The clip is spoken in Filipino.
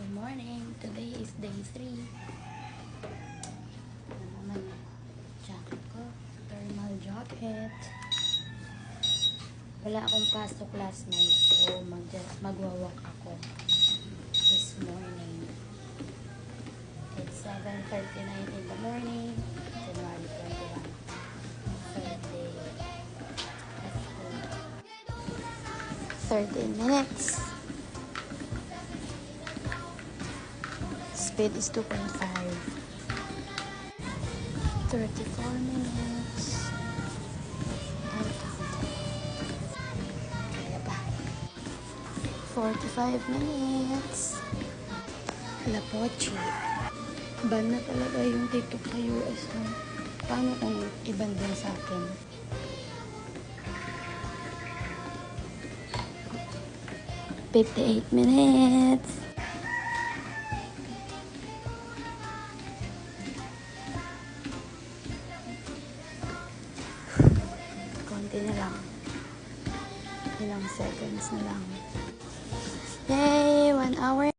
Good morning. Today is day 3. Ano naman yung jacket ko? Thermal jacket. Wala akong pasok last night. So, magwawalk ako this morning. It's 7:39 in the morning. January 21. Thursday. Let's go. 13 minutes. Speed is 2.5. 34 minutes. And counting. Kaya pa. 45 minutes. La Pochi. Ban na talaga yung TikTok sa US. No? Paano kung iban din sa akin? $58 minutes. Konti na lang. Ilang seconds na lang. Yay! 1 hour.